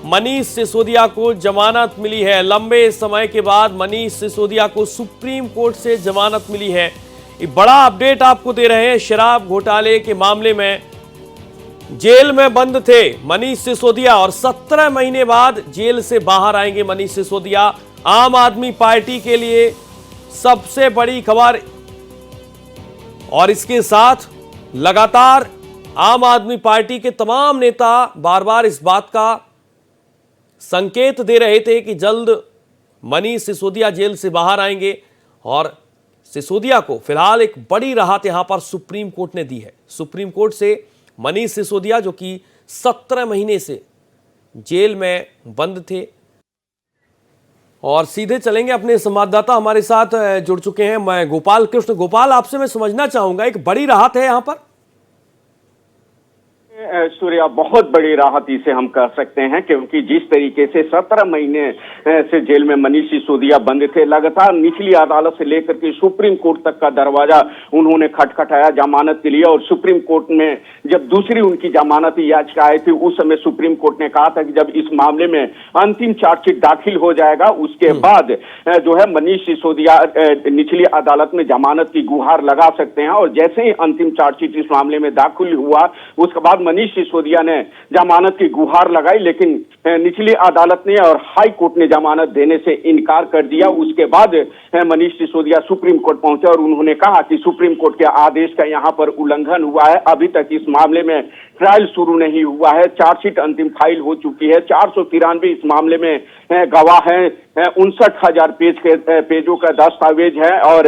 मनीष सिसोदिया को जमानत मिली है। लंबे समय के बाद मनीष सिसोदिया को सुप्रीम कोर्ट से जमानत मिली है। एक बड़ा अपडेट आपको दे रहे हैं। शराब घोटाले के मामले में जेल में बंद थे मनीष सिसोदिया और 17 महीने बाद जेल से बाहर आएंगे मनीष सिसोदिया। आम आदमी पार्टी के लिए सबसे बड़ी खबर, और इसके साथ लगातार आम आदमी पार्टी के तमाम नेता बार बार इस बात का संकेत दे रहे थे कि जल्द मनीष सिसोदिया जेल से बाहर आएंगे। और सिसोदिया को फिलहाल एक बड़ी राहत यहां पर सुप्रीम कोर्ट ने दी है। सुप्रीम कोर्ट से मनीष सिसोदिया, जो कि 17 महीने से जेल में बंद थे। और सीधे चलेंगे, अपने संवाददाता हमारे साथ जुड़ चुके हैं। मैं गोपाल कृष्ण। गोपाल, आपसे मैं समझना चाहूंगा, एक बड़ी राहत है यहां पर? सूर्या, बहुत बड़ी राहत इसे हम कह सकते हैं, क्योंकि जिस तरीके से 17 महीने से जेल में मनीष सिसोदिया बंद थे, लगातार निचली अदालत से लेकर के सुप्रीम कोर्ट तक का दरवाजा उन्होंने खटखटाया जमानत के लिए। और सुप्रीम कोर्ट में जब दूसरी उनकी जमानत याचिका आई थी, उस समय सुप्रीम कोर्ट ने कहा था कि जब इस मामले में अंतिम चार्जशीट दाखिल हो जाएगा, उसके बाद जो है मनीष सिसोदिया निचली अदालत में जमानत की गुहार लगा सकते हैं। और जैसे ही अंतिम चार्जशीट इस मामले में दाखिल हुआ, उसके बाद मनीष सिसोदिया ने जमानत की गुहार लगाई, लेकिन निचली अदालत ने और हाई कोर्ट ने जमानत देने से इनकार कर दिया। उसके बाद मनीष सिसोदिया सुप्रीम कोर्ट पहुंचे और उन्होंने कहा कि सुप्रीम कोर्ट के आदेश का यहां पर उल्लंघन हुआ है। अभी तक इस मामले में ट्रायल शुरू नहीं हुआ है। चार्जशीट अंतिम फाइल हो चुकी है। 493 इस मामले में गवाह हैं। 59,000 पेजों का दस्तावेज है। और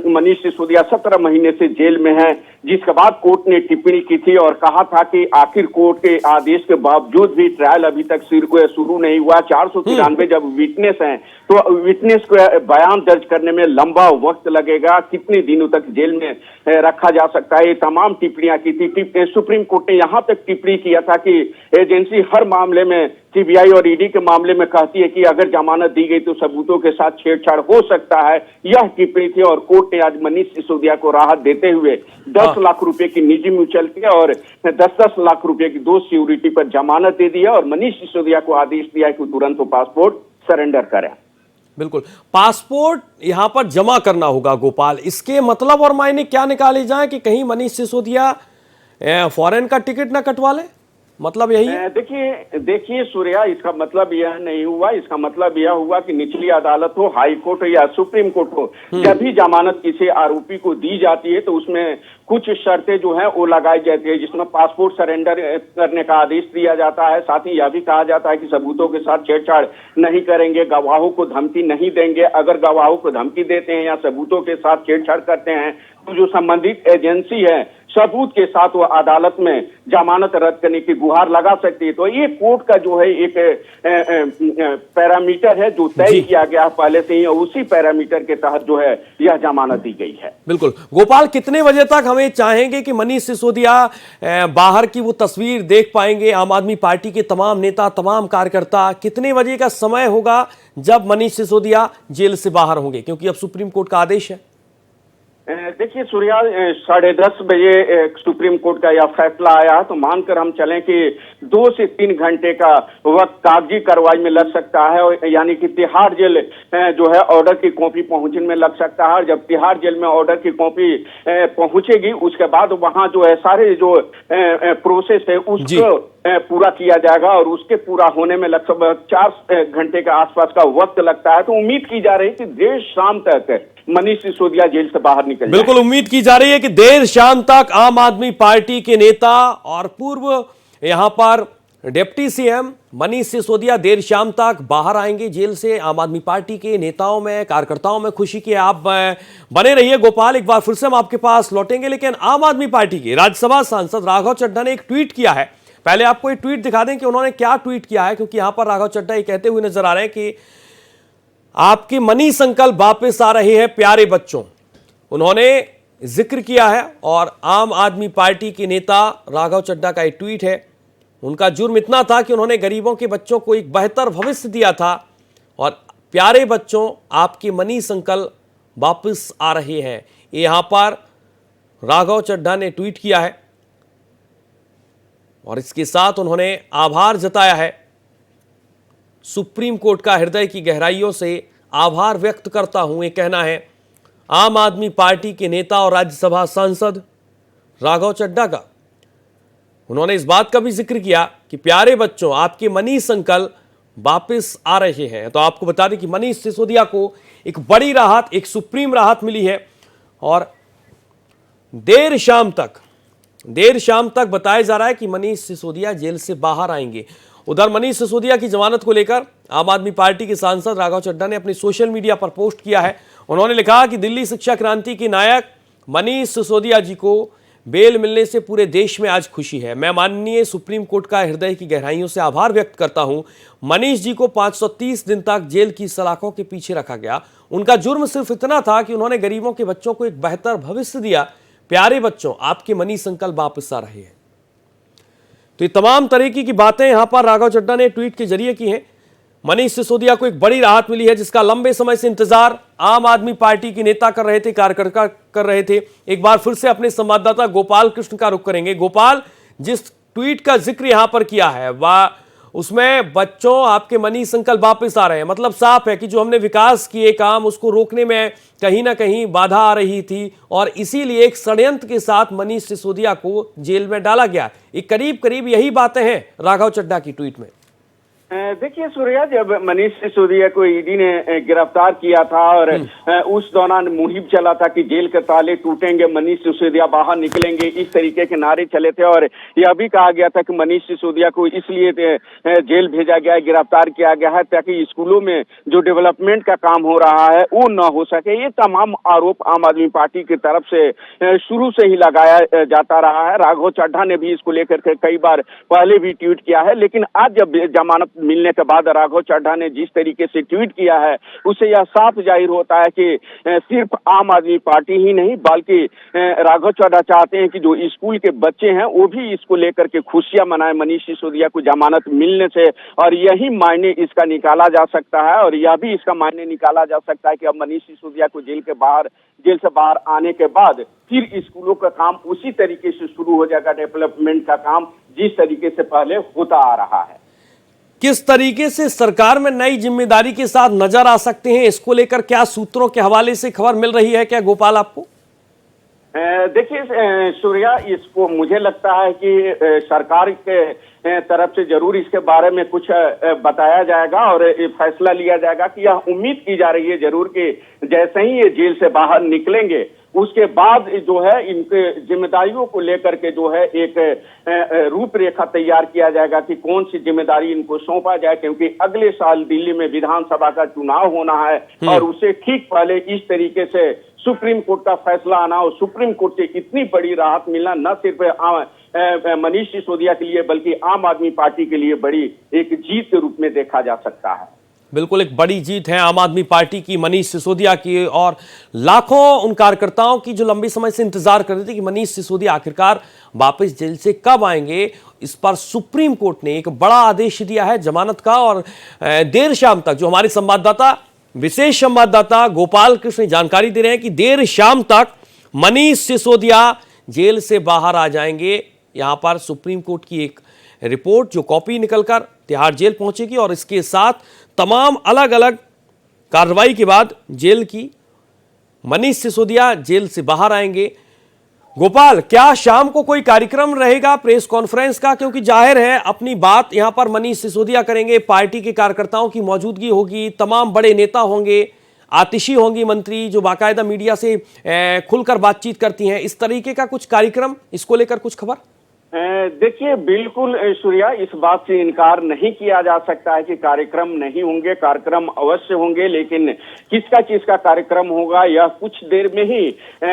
मनीष सिसोदिया 17 महीने से जेल में है, जिसके बाद कोर्ट ने टिप्पणी की थी और कहा था कि आखिर कोर्ट के आदेश के बावजूद भी ट्रायल अभी तक शुरू नहीं हुआ। 493 जब विटनेस हैं, तो विटनेस को बयान दर्ज करने में लंबा वक्त लगेगा। कितने दिनों तक जेल में रखा जा सकता है, ये तमाम टिप्पणियां की थी। सुप्रीम कोर्ट ने यहां तक टिप्पणी किया था कि एजेंसी हर मामले में, सीबीआई और ईडी के मामले में कहती है कि अगर जमानत दी गई तो सबूतों के साथ छेड़छाड़ हो सकता है। यह टिप्पणी थी और कोर्ट ने आज मनीष सिसोदिया को राहत देते हुए 10 लाख रुपए की निजी म्यूचुअल के और 10-10 लाख रुपए की 2 सिक्योरिटी पर जमानत दे दी है। और मनीष सिसोदिया को आदेश दिया है कि तुरंत वो पासपोर्ट सरेंडर करें। बिल्कुल, पासपोर्ट यहां पर जमा करना होगा। गोपाल, इसके मतलब और मायने क्या निकाले जाए कि कहीं मनीष सिसोदिया फॉरेन का टिकट ना कटवा ले? मतलब यही है? देखिए सूर्या, इसका मतलब यह नहीं हुआ। इसका मतलब यह हुआ कि निचली अदालत हो, हाई कोर्ट हो या सुप्रीम कोर्ट हो, जब भी जमानत किसी आरोपी को दी जाती है तो उसमें कुछ शर्तें जो हैं वो लगाई जाती है, जिसमें पासपोर्ट सरेंडर करने का आदेश दिया जाता है। साथ ही यह भी कहा जाता है कि सबूतों के साथ छेड़छाड़ नहीं करेंगे, गवाहों को धमकी नहीं देंगे। अगर गवाहों को धमकी देते हैं या सबूतों के साथ छेड़छाड़ करते हैं तो जो संबंधित एजेंसी है सबूत के साथ वो अदालत में जमानत रद्द करने की गुहार लगा सकती है। तो ये कोर्ट का जो है एक पैरामीटर है जो तय किया गया पहले से ही, और उसी पैरामीटर के तहत जो है यह जमानत दी गई है। बिल्कुल। गोपाल, कितने बजे तक हमें चाहेंगे कि मनीष सिसोदिया बाहर की वो तस्वीर देख पाएंगे? आम आदमी पार्टी के तमाम नेता, तमाम कार्यकर्ता, कितने बजे का समय होगा जब मनीष सिसोदिया जेल से बाहर होंगे, क्योंकि अब सुप्रीम कोर्ट का आदेश है? देखिए सूर्या, 10:30 बजे सुप्रीम कोर्ट का यह फैसला आया, तो मानकर हम चलें कि 2 से 3 घंटे का वक्त कागजी कार्रवाई में लग सकता है। यानी कि तिहाड़ जेल जो है ऑर्डर की कॉपी पहुंचने में लग सकता है। और जब तिहाड़ जेल में ऑर्डर की कॉपी पहुंचेगी, उसके बाद वहां जो है सारे जो प्रोसेस है उसको पूरा किया जाएगा और उसके पूरा होने में लगभग 4 घंटे के आसपास का वक्त लगता है। तो उम्मीद की जा रही है कि देर शाम तक मनीष सिसोदिया जेल से बाहर निकल जाए। बिल्कुल, उम्मीद की जा रही है कि देर शाम तक आम आदमी पार्टी के नेता और पूर्व यहां पर डिप्टी सीएम मनीष सिसोदिया देर शाम तक बाहर आएंगे जेल से। आम आदमी पार्टी के नेताओं में, कार्यकर्ताओं में खुशी की आप बने रहिए। गोपाल, एक बार फिर से हम आपके पास लौटेंगे, लेकिन आम आदमी पार्टी के राज्यसभा सांसद राघव चड्ढा ने एक ट्वीट किया है। पहले आपको एक ट्वीट दिखा दें कि उन्होंने क्या ट्वीट किया है, क्योंकि यहां पर राघव चड्ढा ये कहते हुए नजर आ रहे हैं कि आपके मनी संकल्प वापस आ रहे हैं प्यारे बच्चों। उन्होंने जिक्र किया है और आम आदमी पार्टी के नेता राघव चड्ढा का एक ट्वीट है। उनका जुर्म इतना था कि उन्होंने गरीबों के बच्चों को एक बेहतर भविष्य दिया था और प्यारे बच्चों, आपके मनी संकल्प वापस आ रहे हैं। यहां पर राघव चड्ढा ने ट्वीट किया है और इसके साथ उन्होंने आभार जताया है सुप्रीम कोर्ट का हृदय की गहराइयों से आभार व्यक्त करता हूं, ये कहना है आम आदमी पार्टी के नेता और राज्यसभा सांसद राघव चड्ढा का। उन्होंने इस बात का भी जिक्र किया कि प्यारे बच्चों, आपके मनीष अंकल वापस आ रहे हैं। तो आपको बता दें कि मनीष सिसोदिया को एक बड़ी राहत, एक सुप्रीम राहत मिली है और देर शाम तक बताया जा रहा है कि मनीष सिसोदिया जेल से बाहर आएंगे। उधर मनीष सिसोदिया की जमानत को लेकर आम आदमी पार्टी के सांसद राघव चड्ढा ने अपने सोशल मीडिया पर पोस्ट किया है। उन्होंने लिखा कि दिल्ली शिक्षा क्रांति के नायक मनीष सिसोदिया जी को बेल मिलने से पूरे देश में आज खुशी है। मैं माननीय सुप्रीम कोर्ट का हृदय की गहराइयों से आभार व्यक्त करता हूं। मनीष जी को 530 दिन तक जेल की सलाखों के पीछे रखा गया। उनका जुर्म सिर्फ इतना था कि उन्होंने गरीबों के बच्चों को एक बेहतर भविष्य दिया। प्यारे बच्चों, आपके मनीष अंकल वापस आ रहे हैं। तो ये तमाम तरीके की बातें यहां पर राघव चड्ढा ने ट्वीट के जरिए की हैं। मनीष सिसोदिया को एक बड़ी राहत मिली है, जिसका लंबे समय से इंतजार आम आदमी पार्टी के नेता कर रहे थे, कार्यकर्ता कर रहे थे। एक बार फिर से अपने संवाददाता गोपाल कृष्ण का रुख करेंगे। गोपाल, जिस ट्वीट का जिक्र यहां पर किया है वह उसमें बच्चों आपके मनीष अंकल वापस आ रहे हैं, मतलब साफ है कि जो हमने विकास किए काम उसको रोकने में कहीं ना कहीं बाधा आ रही थी और इसीलिए एक षड्यंत्र के साथ मनीष सिसोदिया को जेल में डाला गया। एक करीब करीब यही बातें हैं राघव चड्ढा की ट्वीट में। देखिए सूर्या, जब मनीष सिसोदिया को ईडी ने गिरफ्तार किया था और उस दौरान मुहिम चला था कि जेल के ताले टूटेंगे, मनीष सिसोदिया बाहर निकलेंगे, इस तरीके के नारे चले थे और यह भी कहा गया था कि मनीष सिसोदिया को इसलिए जेल भेजा गया है, गिरफ्तार किया गया है ताकि स्कूलों में जो डेवलपमेंट का काम हो रहा है वो न हो सके। ये तमाम आरोप आम आदमी पार्टी की तरफ से शुरू से ही लगाया जाता रहा है। राघव चड्ढा ने भी इसको लेकर के कई बार पहले भी ट्वीट किया है, लेकिन आज जब जमानत मिलने के बाद राघव चड्ढा ने जिस तरीके से ट्वीट किया है उससे यह साफ जाहिर होता है कि सिर्फ आम आदमी पार्टी ही नहीं बल्कि राघव चड्ढा चाहते हैं कि जो स्कूल के बच्चे हैं वो भी इसको लेकर के खुशियां मनाएं मनीष सिसोदिया को जमानत मिलने से। और यही मायने इसका निकाला जा सकता है और यह भी इसका मायने निकाला जा सकता है कि अब मनीष सिसोदिया को जेल से बाहर आने के बाद फिर स्कूलों का काम उसी तरीके से शुरू हो जाएगा, डेवलपमेंट का काम जिस तरीके से पहले होता आ रहा है। किस तरीके से सरकार में नई जिम्मेदारी के साथ नजर आ सकते हैं, इसको लेकर क्या सूत्रों के हवाले से खबर मिल रही है क्या गोपाल आपको? देखिए सूर्या, इसको मुझे लगता है कि सरकार के तरफ से जरूर इसके बारे में कुछ बताया जाएगा और फैसला लिया जाएगा कि यह उम्मीद की जा रही है जरूर कि जैसे ही ये जेल से बाहर निकलेंगे उसके बाद जो है इनके जिम्मेदारियों को लेकर के जो है एक रूपरेखा तैयार किया जाएगा कि कौन सी जिम्मेदारी इनको सौंपा जाए, क्योंकि अगले साल दिल्ली में विधानसभा का चुनाव होना है और उससे ठीक पहले इस तरीके से सुप्रीम कोर्ट का फैसला आना और सुप्रीम कोर्ट से इतनी बड़ी राहत मिलना न सिर्फ मनीष सिसोदिया के लिए बल्कि आम आदमी पार्टी के लिए बड़ी एक जीत के रूप में देखा जा सकता है। बिल्कुल एक बड़ी जीत है आम आदमी पार्टी की, मनीष सिसोदिया की और लाखों उन कार्यकर्ताओं की जो लंबे समय से इंतजार कर रहे थे कि मनीष सिसोदिया आखिरकार वापस जेल से कब आएंगे। इस पर सुप्रीम कोर्ट ने एक बड़ा आदेश दिया है जमानत का और देर शाम तक, जो हमारे संवाददाता विशेष संवाददाता गोपाल कृष्ण जानकारी दे रहे हैं कि देर शाम तक मनीष सिसोदिया जेल से बाहर आ जाएंगे। यहां पर सुप्रीम कोर्ट की एक रिपोर्ट जो कॉपी निकलकर तिहाड़ जेल पहुंचेगी और इसके साथ तमाम अलग अलग कार्रवाई के बाद जेल की मनीष सिसोदिया जेल से बाहर आएंगे। गोपाल, क्या शाम को कोई कार्यक्रम रहेगा प्रेस कॉन्फ्रेंस का? क्योंकि जाहिर है अपनी बात यहां पर मनीष सिसोदिया करेंगे, पार्टी के कार्यकर्ताओं की मौजूदगी होगी, तमाम बड़े नेता होंगे, आतिशी होंगी मंत्री जो बाकायदा मीडिया से खुलकर बातचीत करती हैं। इस तरीके का कुछ कार्यक्रम, इसको लेकर कुछ खबर? देखिए बिल्कुल सूर्या, इस बात से इनकार नहीं किया जा सकता है कि कार्यक्रम नहीं होंगे, कार्यक्रम अवश्य होंगे, लेकिन किसका कार्यक्रम होगा यह कुछ देर में ही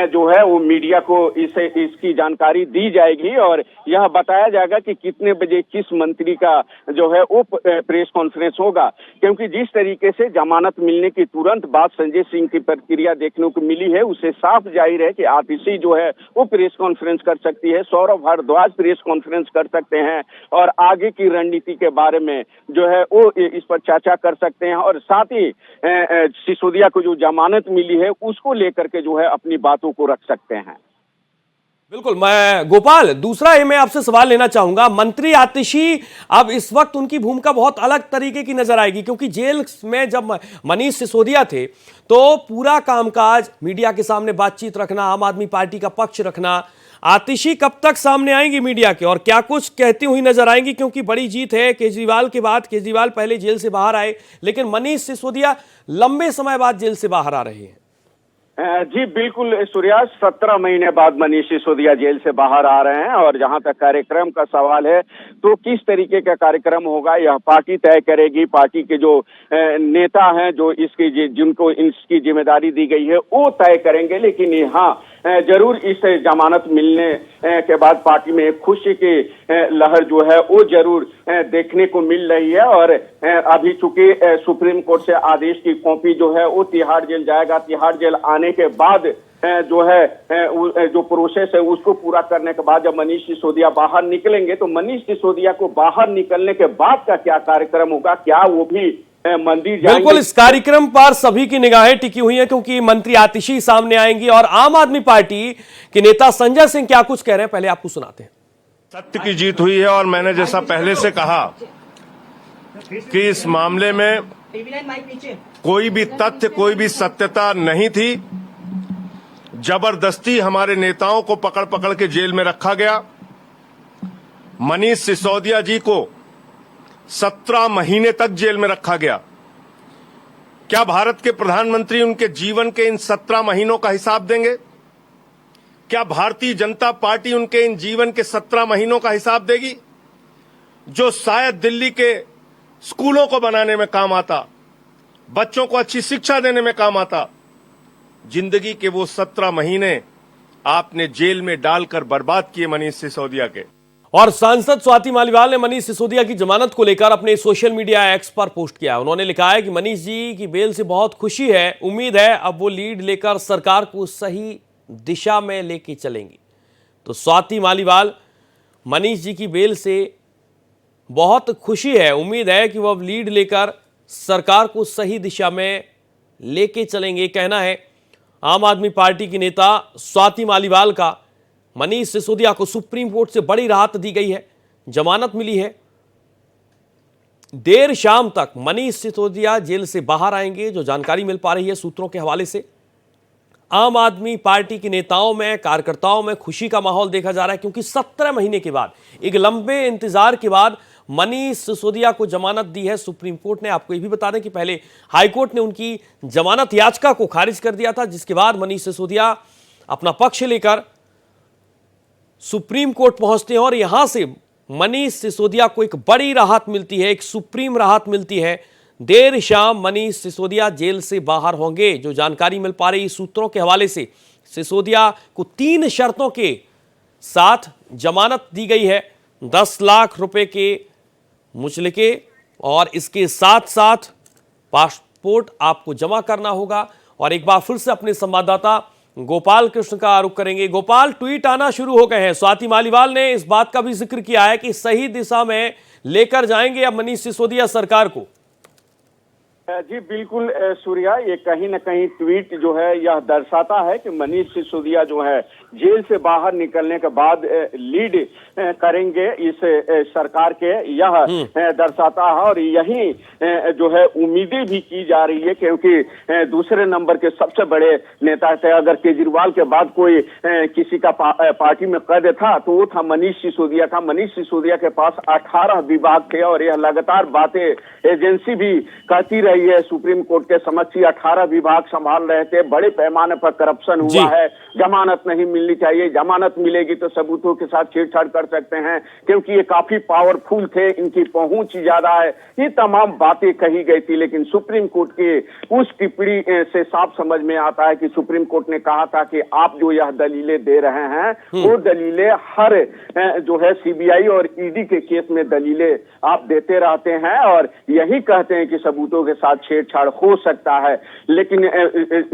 जो है वो मीडिया को इसकी जानकारी दी जाएगी और यह बताया जाएगा कि कितने बजे किस मंत्री का जो है वो प्रेस कॉन्फ्रेंस होगा। क्योंकि जिस तरीके से जमानत मिलने की तुरंत बाद संजय सिंह की प्रतिक्रिया देखने को मिली है उससे साफ जाहिर है कि आतिशी जो है वो प्रेस कॉन्फ्रेंस कर सकती है, सौरभ भारद्वाज प्रेस कॉन्फ्रेंस कर सकते हैं और आगे की रणनीति के बारे में जो है वो इस पर चर्चा कर सकते हैं और साथ ही सिसोदिया को जो जमानत मिली है उसको लेकर के जो है अपनी बातों को रख सकते हैं। बिल्कुल। मैं गोपाल, दूसरा ये मैं आपसे सवाल लेना चाहूंगा, मंत्री आतिशी अब इस वक्त उनकी भूमिका बहुत अलग तरीके की नजर आएगी, क्योंकि जेल में जब मनीष सिसोदिया थे तो पूरा कामकाज मीडिया के सामने बातचीत रखना, आम आदमी पार्टी का पक्ष रखना। आतिशी कब तक सामने आएंगी मीडिया के और क्या कुछ कहती हुई नजर आएंगी, क्योंकि बड़ी जीत है केजरीवाल के बाद। केजरीवाल पहले जेल से बाहर आए, लेकिन मनीष सिसोदिया लंबे समय बाद जेल से बाहर आ रहे हैं। जी बिल्कुल सूर्या, 17 महीने बाद मनीष सिसोदिया जेल से बाहर आ रहे हैं। और जहां तक कार्यक्रम का सवाल है तो किस तरीके का कार्यक्रम होगा यह पार्टी तय करेगी। पार्टी के जो नेता हैं, जो जिनको इसकी जिम्मेदारी दी गई है, वो तय करेंगे। लेकिन यहाँ जरूर इस जमानत मिलने के बाद पार्टी में खुशी की लहर जो है वो जरूर देखने को मिल रही है। और अभी चूंकि सुप्रीम कोर्ट से आदेश की कॉपी जो है वो तिहाड़ जेल जाएगा। तिहाड़ जेल आने के बाद जो है जो प्रोसेस है उसको पूरा करने के बाद जब मनीष सिसोदिया बाहर निकलेंगे, तो मनीष सिसोदिया को बाहर निकलने के बाद का क्या कार्यक्रम होगा, क्या वो भी मंदिर जाएंगे? बिल्कुल, इस कार्यक्रम पर सभी की निगाहें टिकी हुई हैं, क्योंकि मंत्री आतिशी सामने आएंगी और आम आदमी पार्टी के नेता संजय सिंह क्या कुछ कह रहे हैं, पहले आपको सुनाते हैं। सत्य की जीत हुई है और मैंने जैसा पहले से कहा कि इस मामले में कोई भी तथ्य, कोई भी सत्यता नहीं थी। जबरदस्ती हमारे नेताओं को पकड़ पकड़ के जेल में रखा गया। मनीष सिसोदिया जी को 17 महीने तक जेल में रखा गया। क्या भारत के प्रधानमंत्री उनके जीवन के इन 17 महीनों का हिसाब देंगे? क्या भारतीय जनता पार्टी उनके इन जीवन के 17 महीनों का हिसाब देगी, जो शायद दिल्ली के स्कूलों को बनाने में काम आता, बच्चों को अच्छी शिक्षा देने में काम आता? जिंदगी के वो 17 महीने आपने जेल में डालकर बर्बाद किए मनीष सिसोदिया के। और सांसद स्वाति मालीवाल ने मनीष सिसोदिया की जमानत को लेकर अपने सोशल मीडिया एक्स पर पोस्ट किया। उन्होंने लिखा है कि मनीष जी की बेल से बहुत खुशी है, उम्मीद है अब वो लीड लेकर सरकार को सही दिशा में लेके चलेंगी। तो स्वाति मालीवाल, मनीष जी की बेल से बहुत खुशी है, उम्मीद है कि वो अब लीड लेकर सरकार को सही दिशा में लेके चलेंगे, कहना है आम आदमी पार्टी की नेता स्वाति मालीवाल का। मनीष सिसोदिया को सुप्रीम कोर्ट से बड़ी राहत दी गई है, जमानत मिली है। देर शाम तक मनीष सिसोदिया जेल से बाहर आएंगे, जो जानकारी मिल पा रही है सूत्रों के हवाले से। आम आदमी पार्टी के नेताओं में, कार्यकर्ताओं में खुशी का माहौल देखा जा रहा है, क्योंकि 17 महीने के बाद, एक लंबे इंतजार के बाद मनीष सिसोदिया को जमानत दी है सुप्रीम कोर्ट ने। आपको यह भी बता दें कि पहले हाईकोर्ट ने उनकी जमानत याचिका को खारिज कर दिया था, जिसके बाद मनीष सिसोदिया अपना पक्ष लेकर सुप्रीम कोर्ट पहुंचते हैं और यहां से मनीष सिसोदिया को एक बड़ी राहत मिलती है, एक सुप्रीम राहत मिलती है। देर शाम मनीष सिसोदिया जेल से बाहर होंगे, जो जानकारी मिल पा रही सूत्रों के हवाले से। सिसोदिया को 3 शर्तों के साथ जमानत दी गई है, 10 लाख रुपए के मुचलके, और इसके साथ साथ पासपोर्ट आपको जमा करना होगा। और एक बार फिर से अपने संवाददाता गोपाल कृष्ण का रुख करेंगे। गोपाल, ट्वीट आना शुरू हो गए हैं। स्वाति मालीवाल ने इस बात का भी जिक्र किया है कि सही दिशा में लेकर जाएंगे अब मनीष सिसोदिया सरकार को। जी बिल्कुल सूर्या, ये कहीं न कहीं ट्वीट जो है यह दर्शाता है कि मनीष सिसोदिया जो है जेल से बाहर निकलने के बाद लीड करेंगे इस सरकार के, यह दर्शाता है। और यही जो है उम्मीदें भी की जा रही है, क्योंकि दूसरे नंबर के सबसे बड़े नेता थे। अगर केजरीवाल के बाद कोई किसी का पार्टी में कैद था तो वो था मनीष सिसोदिया का। मनीष सिसोदिया के पास 18 विभाग थे और यह लगातार बातें एजेंसी भी कहती रही है सुप्रीम कोर्ट के समक्ष। 18 विभाग संभाल रहे थे, बड़े पैमाने पर करप्शन हुआ है, जमानत नहीं मिलनी चाहिए, जमानत मिलेगी तो सबूतों के साथ छेड़छाड़ कर सकते हैं, क्योंकि ये काफी पावरफुल थे, इनकी पहुंच ज्यादा है, ये तमाम बातें कही गई थी। लेकिन सुप्रीम कोर्ट के उस टिप्पणी से साफ समझ में आता है कि सुप्रीम कोर्ट ने कहा था कि आप जो यह दलीलें दे रहे हैं वो दलीलें हर जो है सीबीआई और ईडी के केस में दलीलें आप देते रहते हैं और यही कहते हैं कि सबूतों के साथ छेड़छाड़ हो सकता है। लेकिन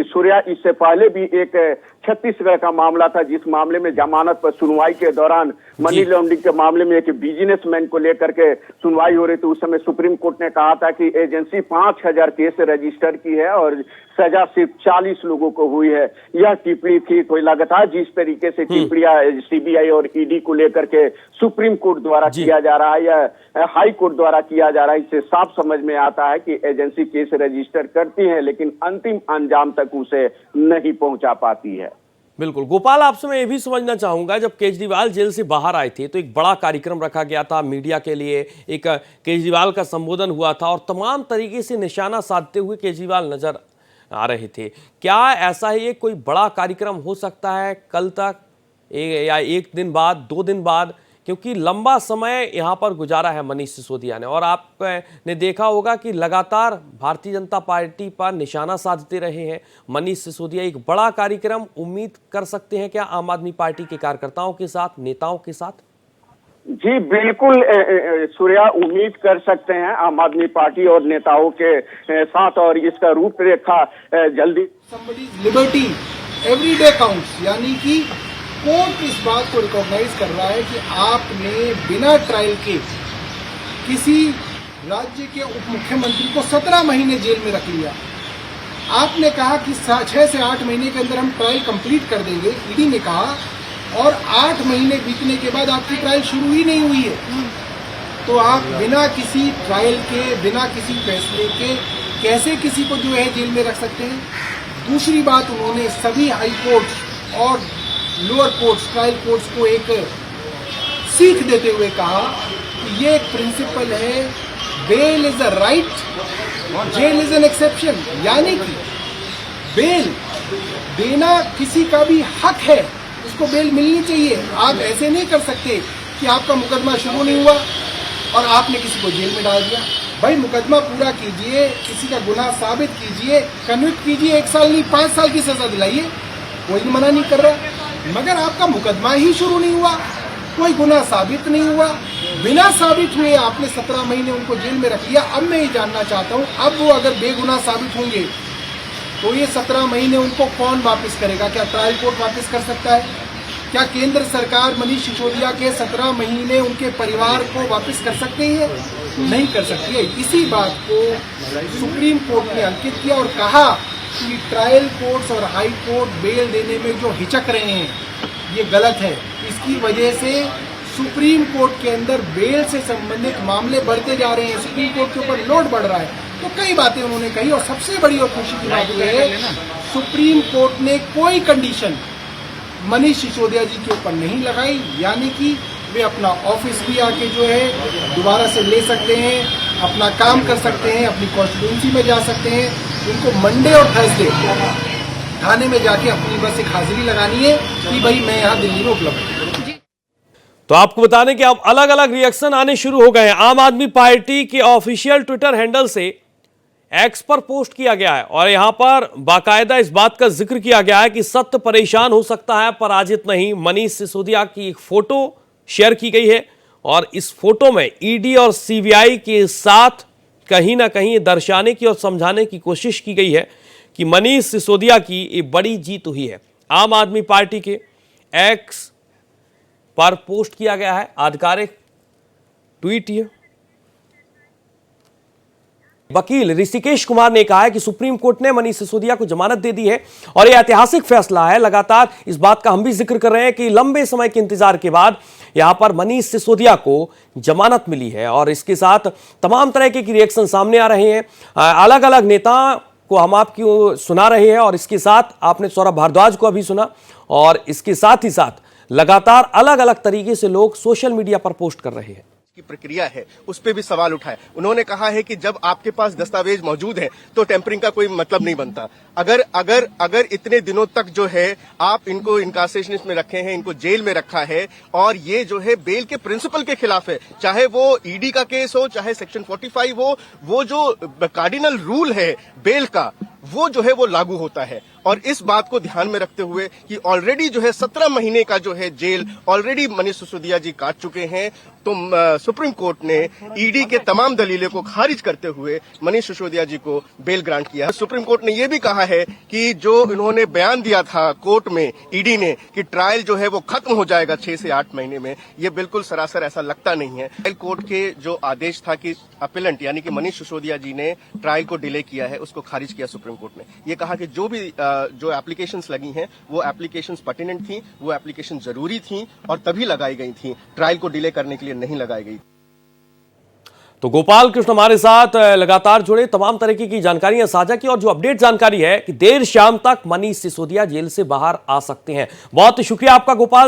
सूर्या, इससे पहले भी एक छत्तीसगढ़ का मामला था, जिस मामले में जमानत पर सुनवाई के दौरान मनी लॉन्ड्रिंग के मामले में एक बिजनेसमैन को लेकर के सुनवाई हो रही थी। उस समय सुप्रीम कोर्ट ने कहा था कि एजेंसी 5000 केस रजिस्टर की है और सजा सिर्फ 40 लोगों को हुई है। यह टिप्पणी थी। तो लगातार जिस तरीके से टिप्पणियां सीबीआई और ईडी को लेकर के सुप्रीम कोर्ट द्वारा किया जा रहा है या हाई कोर्ट द्वारा किया जा रहा है, इससे साफ समझ में आता है कि एजेंसी केस रजिस्टर करती है लेकिन अंतिम अंजाम तक उसे नहीं पहुंचा पाती है। बिल्कुल गोपाल, आपसे मैं ये भी समझना चाहूंगा, जब केजरीवाल जेल से बाहर आए थे तो एक बड़ा कार्यक्रम रखा गया था मीडिया के लिए, एक केजरीवाल का संबोधन हुआ था और तमाम तरीके से निशाना साधते हुए केजरीवाल नजर आ रहे थे। क्या ऐसा ही एक कोई बड़ा कार्यक्रम हो सकता है कल तक या एक दिन बाद, 2 दिन बाद, क्योंकि लंबा समय यहाँ पर गुजारा है मनीष सिसोदिया ने और आपने देखा होगा कि लगातार भारतीय जनता पार्टी पर निशाना साधते रहे हैं मनीष सिसोदिया। एक बड़ा कार्यक्रम उम्मीद कर सकते हैं क्या आम आदमी पार्टी के कार्यकर्ताओं के साथ, नेताओं के साथ? जी बिल्कुल सूर्या, उम्मीद कर सकते हैं आम आदमी पार्टी और नेताओं के साथ, और इसका रूपरेखा जल्दी। Somebody's liberty every day counts, यानी कि कोर्ट इस बात को रिकॉग्नाइज कर रहा है कि आपने बिना ट्रायल के किसी राज्य के उप मुख्यमंत्री को 17 महीने जेल में रख लिया। आपने कहा कि 6 से 8 महीने के अंदर हम ट्रायल कंप्लीट कर देंगे, ईडी ने कहा, और 8 महीने बीतने के बाद आपकी ट्रायल शुरू ही नहीं हुई है। तो आप बिना किसी ट्रायल के, बिना किसी फैसले के कैसे किसी को जो है जेल में रख सकते हैं? दूसरी बात, उन्होंने सभी हाई कोर्ट और लोअर कोर्ट्स, ट्रायल कोर्ट्स को एक सीख देते हुए कहा कि ये एक प्रिंसिपल है, bail is a right, jail is an exception, यानी कि बेल देना किसी का भी हक है, उसको बेल मिलनी चाहिए। आप ऐसे नहीं कर सकते कि आपका मुकदमा शुरू नहीं हुआ और आपने किसी को जेल में डाल दिया। भाई मुकदमा पूरा कीजिए, किसी का गुनाह साबित कीजिए, कन्विक्ट कीजिए, 1 साल नहीं 5 साल की सजा दिलाइए, कोई मना नहीं कर रहा। मगर आपका मुकदमा ही शुरू नहीं हुआ, कोई गुनाह साबित नहीं हुआ, बिना साबित हुए आपने 17 महीने उनको जेल में रख लिया। अब मैं ये जानना चाहता हूँ, अब वो अगर बेगुनाह साबित होंगे तो ये 17 महीने उनको कौन वापस करेगा? क्या ट्रायल कोर्ट वापस कर सकता है? क्या केंद्र सरकार मनीष सिसोदिया के 17 महीने उनके परिवार को वापस कर सकती है? नहीं कर सकती है। इसी बात को सुप्रीम कोर्ट ने अंकित किया और कहा कि ट्रायल कोर्ट्स और हाई कोर्ट बेल देने में जो हिचक रहे हैं ये गलत है। इसकी वजह से सुप्रीम कोर्ट के अंदर बेल से संबंधित मामले बढ़ते जा रहे हैं, सुप्रीम कोर्ट के ऊपर लोड बढ़ रहा है। तो कई बातें उन्होंने कही और सबसे बड़ी और खुशी की बात यह है सुप्रीम कोर्ट ने कोई कंडीशन मनीष सिसोदिया जी के ऊपर नहीं लगाई, यानी कि वे अपना ऑफिस भी आके जो है दोबारा से ले सकते हैं, अपना काम कर सकते हैं, अपनी कॉन्स्टिट्यूंसी में जा सकते हैं। उनको मंडे और थर्सडे थाने में जाके अपनी बस एक हाजिरी लगानी है कि भाई मैं यहाँ दिल्ली में उपलब्ध हूँ। तो आपको बता दें कि अब अलग अलग रिएक्शन आने शुरू हो गए हैं। आम आदमी पार्टी के ऑफिशियल ट्विटर हैंडल से एक्स पर पोस्ट किया गया है और यहां पर बाकायदा इस बात का जिक्र किया गया है कि सत्य परेशान हो सकता है पराजित नहीं। मनीष सिसोदिया की एक फोटो शेयर की गई है और इस फोटो में ईडी और सीबीआई के साथ कहीं ना कहीं दर्शाने की और समझाने की कोशिश की गई है कि मनीष सिसोदिया की एक बड़ी जीत हुई है। आम आदमी पार्टी के एक्स पर पोस्ट किया गया है आधिकारिक ट्वीट। ये वकील ऋषिकेश कुमार ने कहा है कि सुप्रीम कोर्ट ने मनीष सिसोदिया को जमानत दे दी है और यह ऐतिहासिक फैसला है। लगातार इस बात का हम भी जिक्र कर रहे हैं कि लंबे समय के इंतजार के बाद यहां पर मनीष सिसोदिया को जमानत मिली है और इसके साथ तमाम तरह के रिएक्शन सामने आ रहे हैं। अलग अलग नेता को हम आपको सुना रहे हैं और इसके साथ आपने सौरभ भारद्वाज को अभी सुना और इसके साथ ही साथ लगातार अलग अलग तरीके से लोग सोशल मीडिया पर पोस्ट कर रहे हैं। की प्रक्रिया है उस पे भी सवाल उठाए। उन्होंने कहा है कि जब आपके पास दस्तावेज मौजूद है तो टेम्परिंग का कोई मतलब नहीं बनता। अगर इतने दिनों तक जो है आप इनको इनकार्सेशन में रखे हैं, इनको जेल में रखा है और ये जो है बेल के प्रिंसिपल के खिलाफ है, चाहे वो ईडी का केस हो, चाहे सेक्शन 45 हो, वो जो कार्डिनल रूल है बेल का वो जो है वो लागू होता है और इस बात को ध्यान में रखते हुए कि ऑलरेडी जो है 17 महीने का जो है जेल ऑलरेडी मनीष सिसोदिया जी काट चुके हैं, तो सुप्रीम कोर्ट ने ईडी के तमाम दलीलों को खारिज करते हुए मनीष सिसोदिया जी को बेल ग्रांट किया है। सुप्रीम कोर्ट ने यह भी कहा है कि जो इन्होंने बयान दिया था कोर्ट में ईडी ने कि ट्रायल जो है वो खत्म हो जाएगा 6 से 8 महीने में, ये बिल्कुल सरासर ऐसा लगता नहीं है। ट्रायल कोर्ट के जो आदेश था कि अपीलेंट यानी कि मनीष सिसोदिया जी ने ट्रायल को डिले किया है, उसको खारिज किया सुप्रीम कोर्ट ने। ये कहा कि जो एप्लीकेशंस लगी हैं वो एप्लीकेशंस पर्टिनेंट थी, वो एप्लीकेशन जरूरी थी और तभी लगाई गई थी, ट्रायल को डिले करने के लिए नहीं लगाई गई। तो गोपाल कृष्ण हमारे साथ लगातार जुड़े, तमाम तरीके की जानकारियां साझा की और जो अपडेट जानकारी है कि देर शाम तक मनीष सिसोदिया जेल से बाहर आ सकते हैं। बहुत शुक्रिया आपका गोपाल।